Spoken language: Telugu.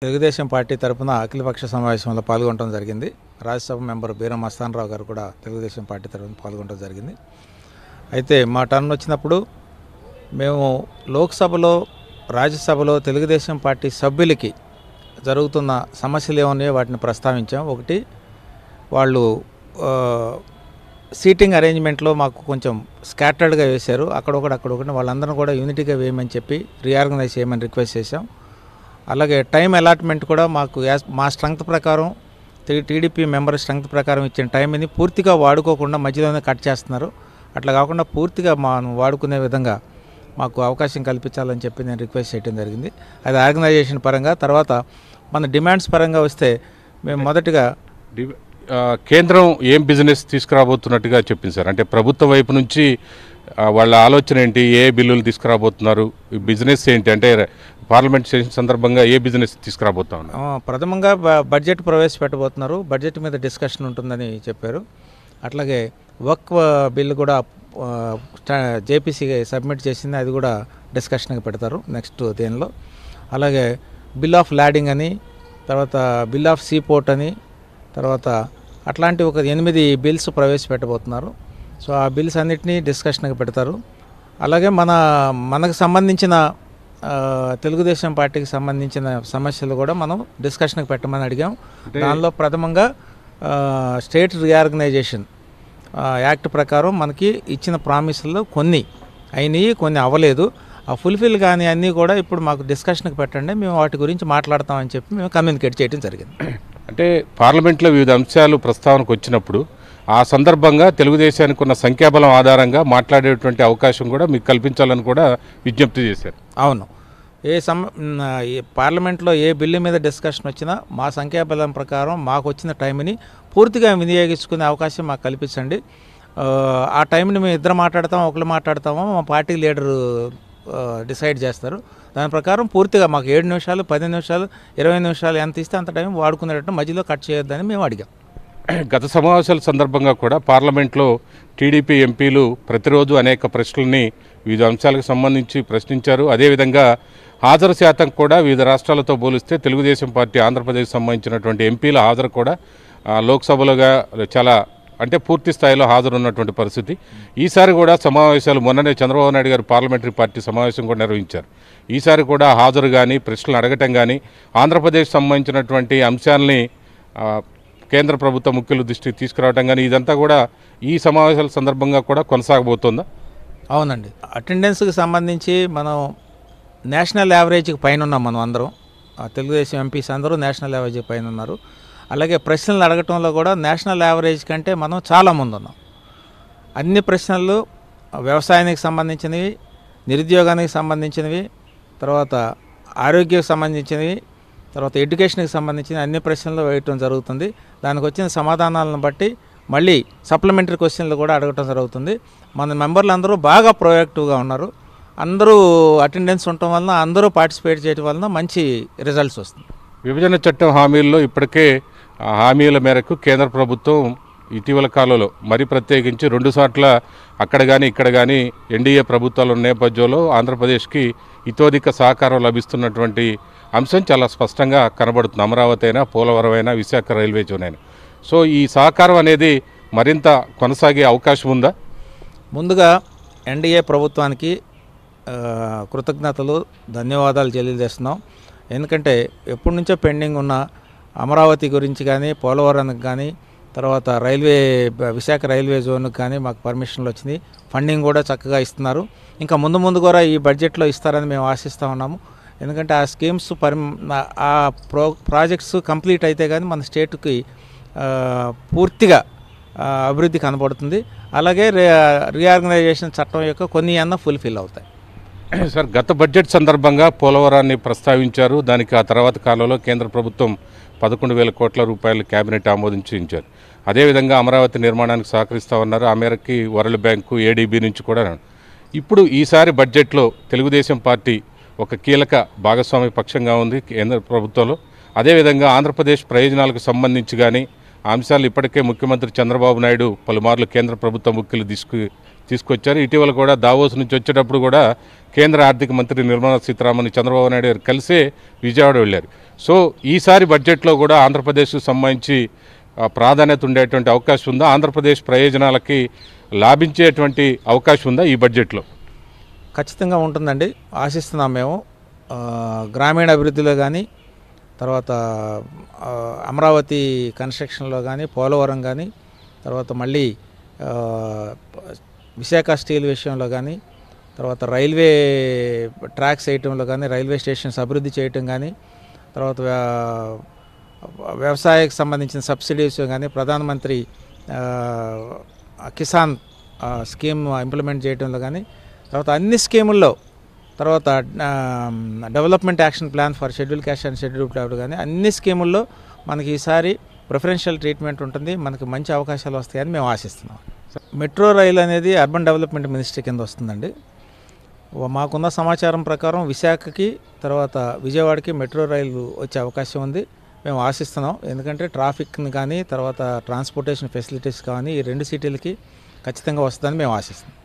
తెలుగుదేశం పార్టీ తరపున అఖిలపక్ష సమావేశంలో పాల్గొనడం జరిగింది. రాజ్యసభ మెంబర్ బీరం మస్తానరావు గారు కూడా తెలుగుదేశం పార్టీ తరపున పాల్గొనడం జరిగింది. అయితే మా టర్న్ వచ్చినప్పుడు మేము లోక్సభలో రాజ్యసభలో తెలుగుదేశం పార్టీ సభ్యులకి జరుగుతున్న సమస్యలు ఏమన్నాయో వాటిని ప్రస్తావించాం. ఒకటి, వాళ్ళు సీటింగ్ అరేంజ్మెంట్లో మాకు కొంచెం స్కాటర్డ్గా వేశారు. అక్కడొకటి వాళ్ళందరూ కూడా యూనిటీగా వేయమని చెప్పి రీఆర్గనైజ్ చేయమని రిక్వెస్ట్ చేశాం. అలాగే టైం అలాట్మెంట్ కూడా మాకు మా స్ట్రెంగ్త్ ప్రకారం టీడీపీ మెంబర్ స్ట్రెంగ్త్ ప్రకారం ఇచ్చిన టైంని పూర్తిగా వాడుకోకుండా మధ్యలోనే కట్ చేస్తున్నారు. అట్లా కాకుండా పూర్తిగా మనం వాడుకునే విధంగా మాకు అవకాశం కల్పించాలని చెప్పి నేను రిక్వెస్ట్ చేయడం జరిగింది. అది ఆర్గనైజేషన్ పరంగా. తర్వాత మన డిమాండ్స్ పరంగా వస్తే మేము మొదటిగా కేంద్రం ఏం బిజినెస్ తీసుకురాబోతున్నట్టుగా చెప్పింది సార్. అంటే ప్రభుత్వం వైపు నుంచి వాళ్ళ ఆలోచన ఏంటి, ఏ బిల్లులు తీసుకురాబోతున్నారు, బిజినెస్ ఏంటి, అంటే పార్లమెంట్ సెషన్ సందర్భంగా ఏ బిజినెస్ తీసుకురాబోతా ఉన్నారు? ప్రథమంగా బడ్జెట్ ప్రవేశపెట్టబోతున్నారు. బడ్జెట్ మీద డిస్కషన్ ఉంటుందని చెప్పారు. అట్లాగే వక్ఫ్ బిల్లు కూడా జేపీసీ సబ్మిట్ చేసింది, అది కూడా డిస్కషన్కి పెడతారు నెక్స్ట్ దేనిలో. అలాగే బిల్ ఆఫ్ ల్యాండింగ్ అని, తర్వాత బిల్ ఆఫ్ సీ పోర్ట్ అని, తర్వాత అట్లాంటి ఒక 8 బిల్స్ ప్రవేశపెట్టబోతున్నారు. సో ఆ బిల్స్ అన్నిటినీ డిస్కషన్కి పెడతారు. అలాగే మనకు సంబంధించిన తెలుగుదేశం పార్టీకి సంబంధించిన సమస్యలు కూడా మనం డిస్కషన్కి పెట్టమని అడిగాం. దానిలో ప్రథమంగా స్టేట్ రీఆర్గనైజేషన్ యాక్ట్ ప్రకారం మనకి ఇచ్చిన ప్రామిసుల్లో కొన్ని అయినాయి, కొన్ని అవ్వలేదు. ఆ ఫుల్ఫిల్ కానీ అన్నీ కూడా ఇప్పుడు మాకు డిస్కషన్కి పెట్టండి, మేము వాటి గురించి మాట్లాడతామని చెప్పి మేము కమ్యూనికేట్ చేయడం జరిగింది. అంటే పార్లమెంట్లో వివిధ అంశాలు ప్రస్తావనకు వచ్చినప్పుడు ఆ సందర్భంగా తెలుగుదేశానికి ఉన్న సంఖ్యాబలం ఆధారంగా మాట్లాడేటువంటి అవకాశం కూడా మీకు కల్పించాలని కూడా విజ్ఞప్తి చేశారు. అవును, పార్లమెంట్లో ఏ బిల్లు మీద డిస్కషన్ వచ్చినా మా సంఖ్యాబలం ప్రకారం మాకు వచ్చిన టైంని పూర్తిగా వినియోగించుకునే అవకాశం మాకు కల్పించండి. ఆ టైంని మేము ఇద్దరు మాట్లాడతామో ఒకరు మాట్లాడతామో మా పార్టీ లీడరు డిసైడ్ చేస్తారు. దాని ప్రకారం పూర్తిగా మాకు 7 నిమిషాలు, 10 నిమిషాలు, 20 నిమిషాలు ఎంత ఇస్తే అంత టైం వాడుకునేటట్టు మధ్యలో కట్ చేయొద్దని మేము అడిగాం. గత సమావేశాల సందర్భంగా కూడా పార్లమెంట్లో టీడీపీ ఎంపీలు ప్రతిరోజు అనేక ప్రశ్నల్ని వివిధ అంశాలకు సంబంధించి ప్రశ్నించారు. అదేవిధంగా హాజరు శాతం కూడా వివిధ రాష్ట్రాలతో పోలిస్తే తెలుగుదేశం పార్టీ ఆంధ్రప్రదేశ్ సంబంధించినటువంటి ఎంపీల హాజరు కూడా లోక్సభలోగా చాలా అంటే పూర్తి స్థాయిలో హాజరున్నటువంటి పరిస్థితి. ఈసారి కూడా సమావేశాలు మొన్ననే చంద్రబాబు నాయుడు గారు పార్లమెంటరీ పార్టీ సమావేశం కూడా నిర్వహించారు. ఈసారి కూడా హాజరు కానీ ప్రశ్నలు అడగటం కానీ ఆంధ్రప్రదేశ్ సంబంధించినటువంటి అంశాలని కేంద్ర ప్రభుత్వ ముఖ్యుల దృష్టికి తీసుకురావడం కానీ ఇదంతా కూడా ఈ సమావేశాల సందర్భంగా కూడా కొనసాగబోతుందా? అవునండి, అటెండెన్స్కి సంబంధించి మనం నేషనల్ యావరేజ్కి పైన ఉన్నాం. మనం అందరం తెలుగుదేశం ఎంపీస్ అందరూ నేషనల్ యావరేజ్కి పైన ఉన్నారు. అలాగే ప్రశ్నలు అడగటంలో కూడా నేషనల్ యావరేజ్ కంటే మనం చాలా ముందు ఉన్నాం. అన్ని ప్రశ్నలు వ్యవసాయానికి సంబంధించినవి, నిరుద్యోగానికి సంబంధించినవి, తర్వాత ఆరోగ్యానికి సంబంధించినవి, తర్వాత ఎడ్యుకేషన్కి సంబంధించిన అన్ని ప్రశ్నలు వేయటం జరుగుతుంది. దానికి వచ్చిన సమాధానాలను బట్టి మళ్ళీ సప్లిమెంటరీ క్వశ్చన్లు కూడా అడగటం జరుగుతుంది. మన మెంబర్లు అందరూ బాగా ప్రొయాక్టివ్గా ఉన్నారు. అందరూ అటెండెన్స్ ఉండటం వలన, అందరూ పార్టిసిపేట్ చేయడం వలన మంచి రిజల్ట్స్ వస్తుంది. విభజన చట్టం హామీల్లో ఇప్పటికే హామీల మేరకు కేంద్ర ప్రభుత్వం ఇటీవల కాలంలో మరి ప్రత్యేకించి 2 సార్ల అక్కడ కానీ ఇక్కడ కానీ ఎన్డీఏ ప్రభుత్వాల నేపథ్యంలో ఆంధ్రప్రదేశ్కి ఇతోధిక సహకారం లభిస్తున్నటువంటి అంశం చాలా స్పష్టంగా కనబడుతుంది. అమరావతి అయినా, పోలవరం అయినా, విశాఖ రైల్వే జోన్ అయినా. సో ఈ సహకారం అనేది మరింత కొనసాగే అవకాశం ఉందా? ముందుగా ఎన్డీఏ ప్రభుత్వానికి కృతజ్ఞతలు, ధన్యవాదాలు తెలియజేస్తున్నాం. ఎందుకంటే ఎప్పటి నుంచో పెండింగ్ ఉన్న అమరావతి గురించి కానీ, పోలవరానికి కానీ, తర్వాత విశాఖ రైల్వే జోన్కి కానీ మాకు పర్మిషన్లు వచ్చినాయి. ఫండింగ్ కూడా చక్కగా ఇస్తున్నారు. ఇంకా ముందు కూడా ఈ బడ్జెట్లో ఇస్తారని మేము ఆశిస్తూ ఉన్నాము. ఎందుకంటే ఆ స్కీమ్స్ ప్రాజెక్ట్స్ కంప్లీట్ అయితే కానీ మన స్టేట్కి పూర్తిగా అభివృద్ధి కనబడుతుంది. అలాగే రీఆర్గనైజేషన్ చట్టం యొక్క కొన్ని ఫుల్ఫిల్ అవుతాయి. సార్, గత బడ్జెట్ సందర్భంగా పోలవరాన్ని ప్రస్తావించారు. దానికి ఆ తర్వాత కాలంలో కేంద్ర ప్రభుత్వం 11,000 కోట్ల రూపాయలు కేబినెట్ ఆమోదించారు. అదేవిధంగా అమరావతి నిర్మాణానికి సహకరిస్తామన్నారు. ఆ మేరకి వరల్డ్ బ్యాంకు, ఏడీబీ నుంచి కూడా. ఇప్పుడు ఈసారి బడ్జెట్లో తెలుగుదేశం పార్టీ ఒక కీలక భాగస్వామ్య పక్షంగా ఉంది కేంద్ర ప్రభుత్వంలో. అదేవిధంగా ఆంధ్రప్రదేశ్ ప్రయోజనాలకు సంబంధించి కానీ అంశాలు ఇప్పటికే ముఖ్యమంత్రి చంద్రబాబు నాయుడు పలుమార్లు కేంద్ర ప్రభుత్వ ముఖ్యులు తీసుకొచ్చారు. ఇటీవల కూడా దావోస్ నుంచి వచ్చేటప్పుడు కూడా కేంద్ర ఆర్థిక మంత్రి నిర్మలా సీతారామన్ చంద్రబాబు నాయుడు గారు కలిసే విజయవాడ వెళ్ళారు. సో ఈసారి బడ్జెట్లో కూడా ఆంధ్రప్రదేశ్కు సంబంధించి ప్రాధాన్యత ఉండేటువంటి అవకాశం ఉందా? ఆంధ్రప్రదేశ్ ప్రయోజనాలకి లాభించేటువంటి అవకాశం ఉందా ఈ బడ్జెట్లో? ఖచ్చితంగా ఉంటుందండి, ఆశిస్తున్నాం మేము. గ్రామీణ అభివృద్ధిలో కానీ, తర్వాత అమరావతి కన్స్ట్రక్షన్లో కానీ, పోలవరం కానీ, తర్వాత మళ్ళీ విశాఖ స్టీల్ విషయంలో కానీ, తర్వాత రైల్వే ట్రాక్స్ వేయటంలో కానీ, రైల్వే స్టేషన్స్ అభివృద్ధి చేయటం కానీ, తర్వాత వ్యవసాయకు సంబంధించిన సబ్సిడీస్ కానీ, ప్రధానమంత్రి కిసాన్ స్కీమ్ ఇంప్లిమెంట్ చేయడంలో కానీ, తర్వాత అన్ని స్కీముల్లో, తర్వాత development action plan for schedule caste and schedule tribe కానీ అన్ని స్కీముల్లో మనకి ఈసారి ప్రిఫరెన్షియల్ ట్రీట్మెంట్ ఉంటుంది, మనకి మంచి అవకాశాలు వస్తాయని మేము ఆశిస్తున్నాం. మెట్రో రైలు అనేది అర్బన్ డెవలప్మెంట్ మినిస్ట్రీ కింద వస్తుందండి. మాకున్న సమాచారం ప్రకారం విశాఖకి తర్వాత విజయవాడకి మెట్రో రైలు వచ్చే అవకాశం ఉంది, మేము ఆశిస్తున్నాం. ఎందుకంటే ట్రాఫిక్ని కానీ, తర్వాత ట్రాన్స్పోర్టేషన్ ఫెసిలిటీస్ కానీ ఈ 2 సిటీలకి ఖచ్చితంగా వస్తుందని మేము ఆశిస్తున్నాం.